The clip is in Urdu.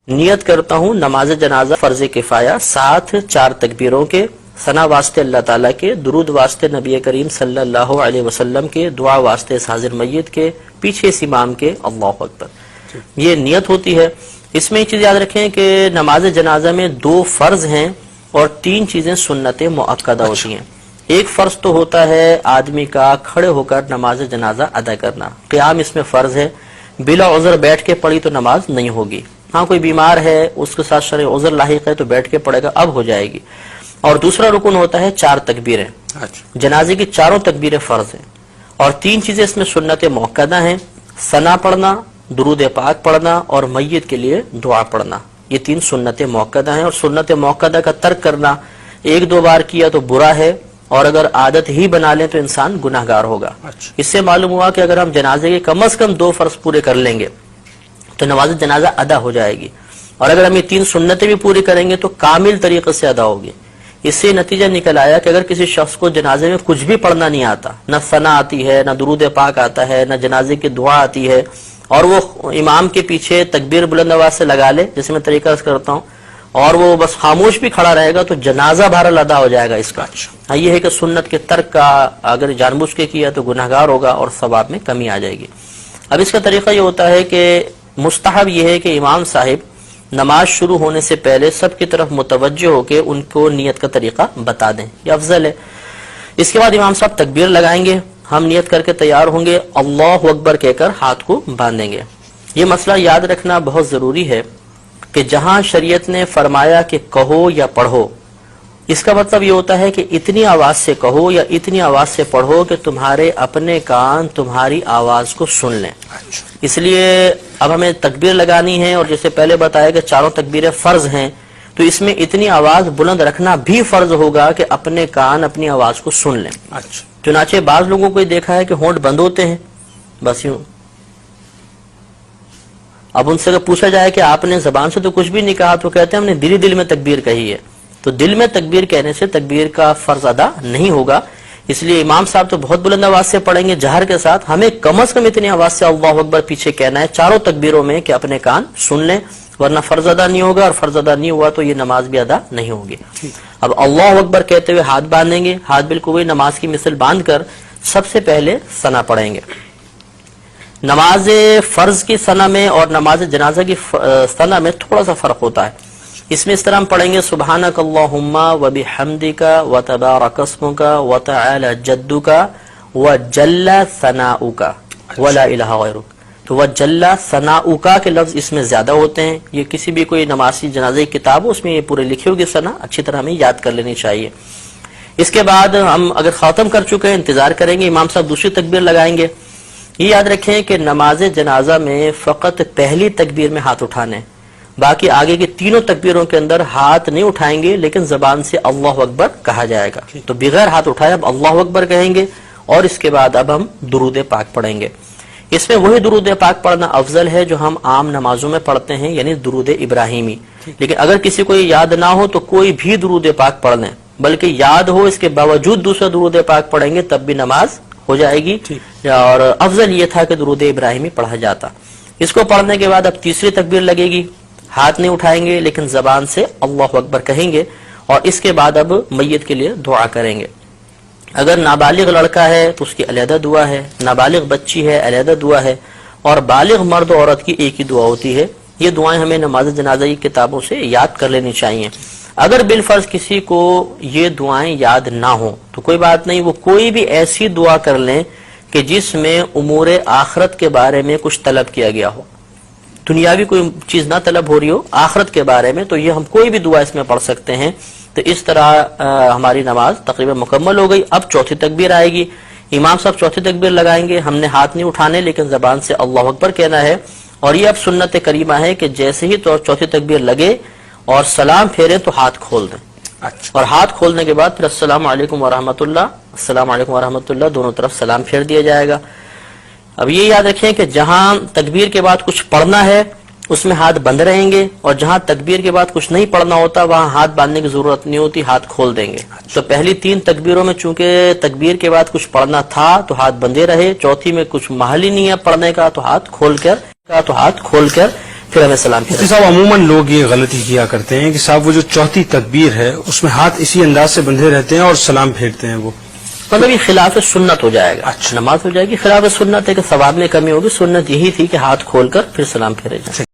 نیت کرتا ہوں نماز جنازہ فرض کفایہ ساتھ 4 تکبیروں کے، ثنا واسطے اللہ تعالیٰ کے، درود واسطے نبی کریم صلی اللہ علیہ وسلم کے، دعا واسطے اس حاضر میت کے، پیچھے اس امام کے، اللہ اکبر، یہ نیت ہوتی ہے۔ اس میں یہ چیز یاد رکھیں کہ نماز جنازہ میں 2 فرض ہیں اور 3 چیزیں سنت مؤکدہ ہوتی ہیں۔ ایک فرض تو ہوتا ہے آدمی کا کھڑے ہو کر نماز جنازہ ادا کرنا، قیام اس میں فرض ہے، بلا عذر بیٹھ کے پڑھی تو نماز نہیں ہوگی، ہاں کوئی بیمار ہے اس کے ساتھ شرعی عذر لاحق ہے تو بیٹھ کے پڑھے گا، اب ہو جائے گی۔ اور دوسرا رکن ہوتا ہے 4 تکبیریں، جنازے کی 4 تکبیریں فرض ہیں، اور 3 چیزیں اس میں سنت مؤکدہ ہیں، ثنا پڑھنا، درود پاک پڑھنا اور میت کے لیے دعا پڑھنا، یہ 3 سنت مؤکدہ ہیں۔ اور سنت مؤکدہ کا ترک کرنا 1-2 بار کیا تو برا ہے، اور اگر عادت ہی بنا لیں تو انسان گناہگار ہوگا۔ اس سے معلوم ہوا کہ اگر ہم جنازے کے کم از کم 2 فرض پورے کر لیں گے تو نماز جنازہ ادا ہو جائے گی، اور اگر ہم یہ 3 سنتیں بھی پوری کریں گے تو کامل طریقے سے ادا ہوگی۔ اس سے نتیجہ نکل آیا کہ اگر کسی شخص کو جنازے میں کچھ بھی پڑھنا نہیں آتا، نہ ثنا آتی ہے، نہ درود پاک آتا ہے، نہ جنازے کی دعا آتی ہے، اور وہ امام کے پیچھے تکبیر بلند آواز سے لگا لے جیسے میں طریقہ کرتا ہوں، اور وہ بس خاموش بھی کھڑا رہے گا تو جنازہ بہرحال ادا ہو جائے گا اس کا۔ ہاں یہ ہے کہ سنت کے ترک کا اگر جان بوجھ کے کیا تو گناہگار ہوگا اور ثواب میں کمی آ جائے گی۔ اب اس کا طریقہ یہ ہوتا ہے کہ مستحب یہ ہے کہ امام صاحب نماز شروع ہونے سے پہلے سب کی طرف متوجہ ہو کے ان کو نیت کا طریقہ بتا دیں، یہ افضل ہے۔ اس کے بعد امام صاحب تکبیر لگائیں گے، ہم نیت کر کے تیار ہوں گے، اللہ اکبر کہہ کر ہاتھ کو باندھیں گے۔ یہ مسئلہ یاد رکھنا بہت ضروری ہے کہ جہاں شریعت نے فرمایا کہ کہو یا پڑھو، اس کا مطلب یہ ہوتا ہے کہ اتنی آواز سے کہو یا اتنی آواز سے پڑھو کہ تمہارے اپنے کان تمہاری آواز کو سن لیں۔ اس لیے اب ہمیں تکبیر لگانی ہے، اور جیسے پہلے بتایا کہ 4 تکبیریں فرض ہیں، تو اس میں اتنی آواز بلند رکھنا بھی فرض ہوگا کہ اپنے کان اپنی آواز کو سن لیں۔ چنانچہ بعض لوگوں کو دیکھا ہے کہ ہونٹ بند ہوتے ہیں، بس یوں۔ اب ان سے اگر پوچھا جائے کہ آپ نے زبان سے تو کچھ بھی نہیں کہا، تو کہتے ہیں ہم نے دل میں تکبیر کہی ہے، تو دل میں تکبیر کہنے سے تکبیر کا فرض ادا نہیں ہوگا۔ اس لیے امام صاحب تو بہت بلند آواز سے پڑھیں گے جہر کے ساتھ، ہمیں کم از کم اتنی آواز سے اللہ اکبر پیچھے کہنا ہے 4 تکبیروں میں کہ اپنے کان سن لیں، ورنہ فرض ادا نہیں ہوگا، اور فرض ادا نہیں ہوا تو یہ نماز بھی ادا نہیں ہوگی۔ اب اللہ اکبر کہتے ہوئے ہاتھ باندھیں گے، ہاتھ بالکل وہی نماز کی مثل باندھ کر سب سے پہلے ثنا پڑھیں گے۔ نماز فرض کی ثنا میں اور نماز جنازہ کی ثنا میں تھوڑا سا فرق ہوتا ہے۔ اس میں اس طرح ہم پڑھیں گے سبحانک اللہم وبحمدک وتبارک اسمک وتعالی جدک وجل ثناؤک ولا الہ غیرک۔ تو وجل ثناؤک کے لفظ اس میں زیادہ ہوتے ہیں، یہ کسی بھی کوئی نمازی جنازے کی کتاب ہو اس میں یہ پورے لکھی ہوگی ثنا، اچھی طرح ہمیں یاد کر لینی چاہیے۔ اس کے بعد ہم اگر ختم کر چکے ہیں انتظار کریں گے، امام صاحب دوسری تکبیر لگائیں گے۔ یہ یاد رکھیں کہ نماز جنازہ میں فقط پہلی تکبیر میں ہاتھ اٹھانے، باقی آگے کی 3 تکبیروں کے اندر ہاتھ نہیں اٹھائیں گے، لیکن زبان سے اللہ اکبر کہا جائے گا۔ تو بغیر ہاتھ اٹھائے اب اللہ اکبر کہیں گے، اور اس کے بعد اب ہم درود پاک پڑھیں گے۔ اس میں وہی درود پاک پڑھنا افضل ہے جو ہم عام نمازوں میں پڑھتے ہیں، یعنی درود ابراہیمی۔ لیکن اگر کسی کو یہ یاد نہ ہو تو کوئی بھی درود پاک پڑھ لیں، بلکہ یاد ہو اس کے باوجود دوسرا درود پاک پڑھیں گے تب بھی نماز ہو جائے گی، اور افضل یہ تھا کہ درود ابراہیمی پڑھا جاتا۔ اس کو پڑھنے کے بعد اب تیسری تکبیر لگے گی، ہاتھ نہیں اٹھائیں گے لیکن زبان سے اللہ اکبر کہیں گے، اور اس کے بعد اب میت کے لیے دعا کریں گے۔ اگر نابالغ لڑکا ہے تو اس کی علیحدہ دعا ہے، نابالغ بچی ہے علیحدہ دعا ہے، اور بالغ مرد و عورت کی ایک ہی دعا ہوتی ہے۔ یہ دعائیں ہمیں نماز جنازہ کی کتابوں سے یاد کر لینی چاہیے۔ اگر بالفرض کسی کو یہ دعائیں یاد نہ ہوں تو کوئی بات نہیں، وہ کوئی بھی ایسی دعا کر لیں کہ جس میں امور آخرت کے بارے میں کچھ طلب کیا گیا ہو، دنیاوی کوئی چیز نہ طلب ہو رہی ہو، آخرت کے بارے میں، تو یہ ہم کوئی بھی دعا اس میں پڑھ سکتے ہیں۔ تو اس طرح ہماری نماز تقریباً مکمل ہو گئی۔ اب چوتھی تکبیر آئے گی، امام صاحب چوتھی تکبیر لگائیں گے، ہم نے ہاتھ نہیں اٹھانے لیکن زبان سے اللہ اکبر کہنا ہے، اور یہ اب سنت کریمہ ہے کہ جیسے ہی تو چوتھی تکبیر لگے اور سلام پھیریں تو ہاتھ کھول دیں، اور ہاتھ کھولنے کے بعد پھر السلام علیکم ورحمۃ اللہ، السلام علیکم ورحمۃ اللہ، دونوں طرف سلام پھیر دیا جائے گا۔ اب یہ یاد رکھیں کہ جہاں تکبیر کے بعد کچھ پڑھنا ہے اس میں ہاتھ بند رہیں گے، اور جہاں تکبیر کے بعد کچھ نہیں پڑھنا ہوتا وہاں ہاتھ باندھنے کی ضرورت نہیں ہوتی، ہاتھ کھول دیں گے۔ تو پہلی 3 تکبیروں میں چونکہ تکبیر کے بعد کچھ پڑھنا تھا تو ہاتھ بندے رہے، چوتھی میں کچھ محل ہی نہیں ہے پڑھنے کا تو ہاتھ کھول کر پھر پھر ہمیں سلام پھیرنا مفتی صاحب عموماً لوگ یہ غلطی کیا کرتے ہیں کہ صاحب وہ جو چوتھی تکبیر ہے اس میں ہاتھ اسی انداز سے بندھے رہتے ہیں اور سلام پھیرتے ہیں وہ مطلب یہ خلاف سنت ہو جائے گا. اچھا. نماز ہو جائے گی خلاف سنت ہے کہ ثواب میں کمی ہوگی. سنت یہی تھی کہ ہاتھ کھول کر پھر سلام پھیرے جائیں.